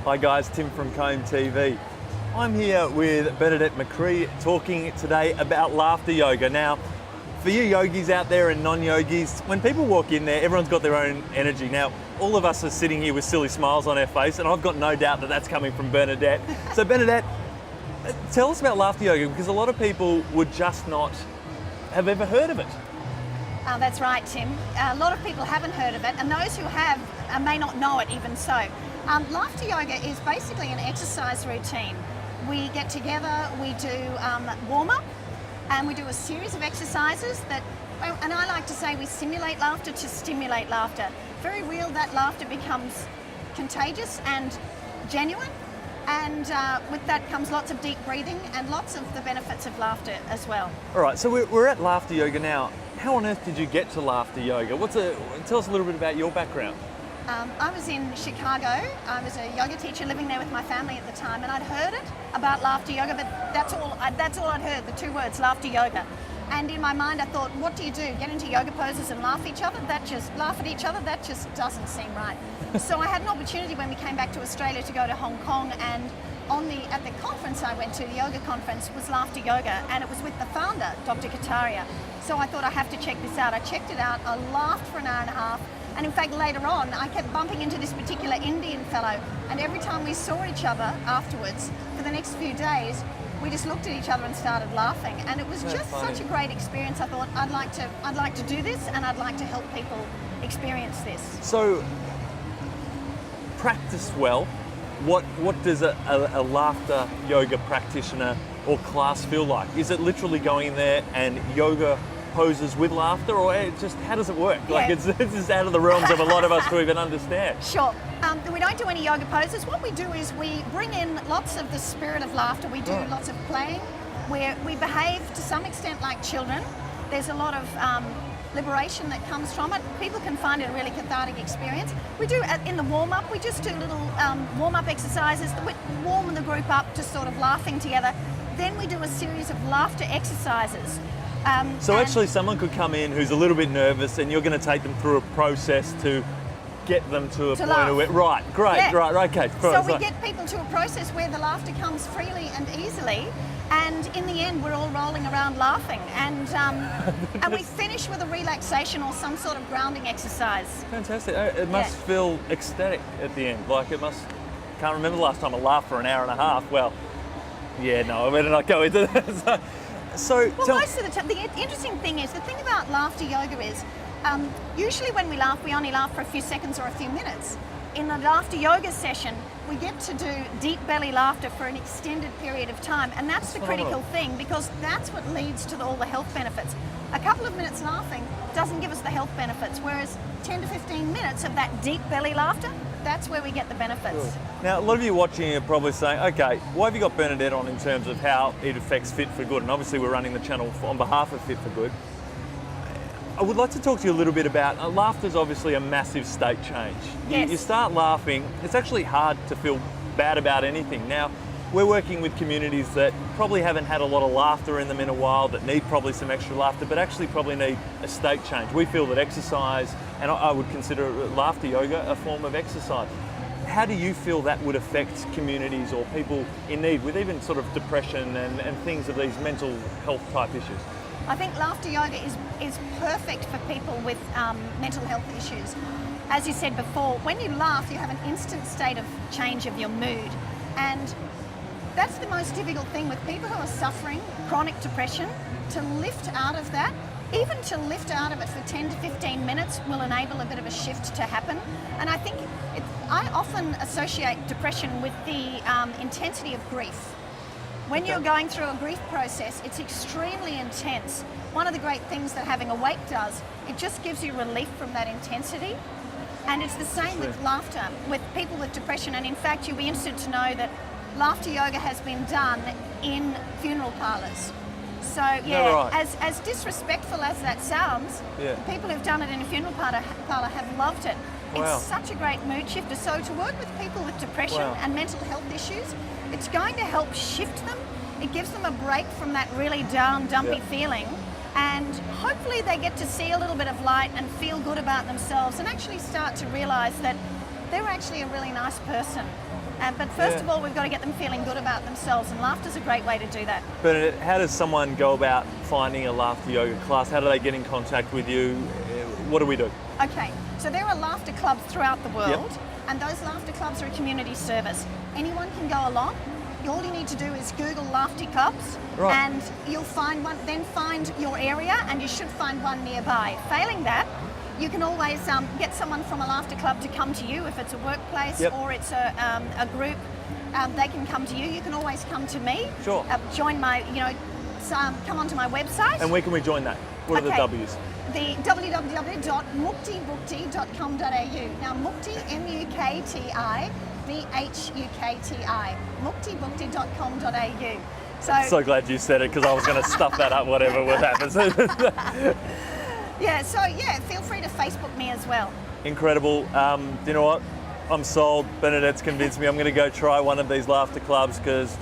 Hi guys, Tim from KombTV. I'm here with Bernadette McGee talking today about laughter yoga. Now, for you yogis out there and non-yogis, when people walk in there, everyone's got their own energy. Now, all of us are sitting here with silly smiles on our face, and I've got no doubt that that's coming from Bernadette. So Bernadette, tell us about laughter yoga, because a lot of people would just not have ever heard of it. That's right, Tim. A lot of people haven't heard of it, and those who have may not know it even so. Laughter yoga is basically an exercise routine. We get together, we do warm-up, and we do a series of exercises that, and I like to say we simulate laughter to stimulate laughter. Very real, that laughter becomes contagious and genuine, and with that comes lots of deep breathing and lots of the benefits of laughter as well. All right, so we're at laughter yoga now. How on earth did you get to laughter yoga? Tell us a little bit about your background. I was in Chicago. I was a yoga teacher living there with my family at the time, and I'd heard it about laughter yoga, but that's all I'd heard, the two words, laughter yoga. And in my mind I thought, what do? Get into yoga poses and laugh at each other? That just doesn't seem right. So I had an opportunity when we came back to Australia to go to Hong Kong, and at the conference I went to, the yoga conference, was laughter yoga, and it was with the founder, Dr. Kataria. So I thought I have to check this out. I checked it out, I laughed for an hour and a half, and in fact later on I kept bumping into this particular Indian fellow, and every time we saw each other afterwards, for the next few days, we just looked at each other and started laughing, and it was just such a great experience. I thought I'd like to do this, and I'd like to help people experience this. So, practice well. What does a laughter yoga practitioner or class feel like? Is it literally going in there and yoga poses with laughter, or just how does it work? Yeah. Like it's just out of the realms of a lot of us to even understand. Sure. We don't do any yoga poses. What we do is we bring in lots of the spirit of laughter. We do lots of playing, where we behave to some extent like children. There's a lot of liberation that comes from it. People can find it a really cathartic experience. We do, in the warm-up, we just do little warm-up exercises that warm the group up to sort of laughing together. Then we do a series of laughter exercises. So actually someone could come in who's a little bit nervous, and you're going to take them through a process to get them to a point of it. Right, great, yeah. Right, okay. So we get people to a process where the laughter comes freely and easily, and in the end we're all rolling around laughing, and we finish with a relaxation or some sort of grounding exercise. Fantastic. It must feel ecstatic at the end. Like can't remember the last time I laughed for an hour and a half. Well, yeah, no, I better not go into that. Most of the time, the interesting thing is, the thing about laughter yoga is, usually when we laugh, we only laugh for a few seconds or a few minutes. In the laughter yoga session, we get to do deep belly laughter for an extended period of time, and that's the critical thing, because that's what leads to all the health benefits. A couple of minutes laughing doesn't give us the health benefits, whereas 10 to 15 minutes of that deep belly laughter, that's where we get the benefits. Cool. Now, a lot of you watching are probably saying, okay, why have you got Bernadette on in terms of how it affects Fit for Good? And obviously we're running the channel on behalf of Fit for Good. I would like to talk to you a little bit about, laughter is obviously a massive state change. Yes. You start laughing, it's actually hard to feel bad about anything. Now, we're working with communities that probably haven't had a lot of laughter in them in a while, that need probably some extra laughter, but actually probably need a state change. We feel that exercise, and I would consider laughter yoga a form of exercise. How do you feel that would affect communities or people in need with even sort of depression and things of these mental health type issues? I think laughter yoga is perfect for people with mental health issues. As you said before, when you laugh, you have an instant state of change of your mood, and that's the most difficult thing with people who are suffering chronic depression. To lift out of that, even to lift out of it for 10 to 15 minutes, will enable a bit of a shift to happen. And I think I often associate depression with the intensity of grief. When you're going through a grief process, it's extremely intense. One of the great things that having a wake does, it just gives you relief from that intensity. And it's the same with laughter, with people with depression. And in fact, you'll be interested to know that laughter yoga has been done in funeral parlours. So as disrespectful as that sounds, the people who've done it in a funeral parlour have loved it. Wow. It's such a great mood shifter. So to work with people with depression and mental health issues, it's going to help shift them. It gives them a break from that really down, dumpy feeling, and hopefully they get to see a little bit of light and feel good about themselves, and actually start to realise that they're actually a really nice person. But first of all, we've got to get them feeling good about themselves, and laughter's a great way to do that. Bernadette, how does someone go about finding a laughter yoga class? How do they get in contact with you? What do we do? Okay, so there are laughter clubs throughout the world, and those laughter clubs are a community service. Anyone can go along. All you need to do is Google laughter clubs, and you'll find one. Then find your area, and you should find one nearby. Failing that, you can always get someone from a laughter club to come to you if it's a workplace or it's a group. They can come to you. You can always come to me. Sure. Join my, come onto my website. And where can we join that? What are the W's? The www.mook-tee-bhukti.com.au. Now, Mukti, M-U-K-T-I, B-H-U-K-T-I, mook-tee-bhukti.com.au. So glad you said it, because I was going to stuff that up, whatever would happen. Feel free to Facebook me as well. Incredible. You know what? I'm sold. Bernadette's convinced me. I'm going to go try one of these laughter clubs, because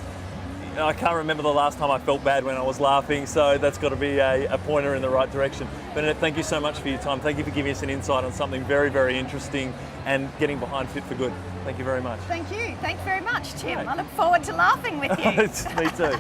I can't remember the last time I felt bad when I was laughing, so that's got to be a pointer in the right direction. Bernadette, thank you so much for your time. Thank you for giving us an insight on something very, very interesting and getting behind Fit for Good. Thank you very much. Thank you. Thanks very much, Tim. Great. I look forward to laughing with you. Me too.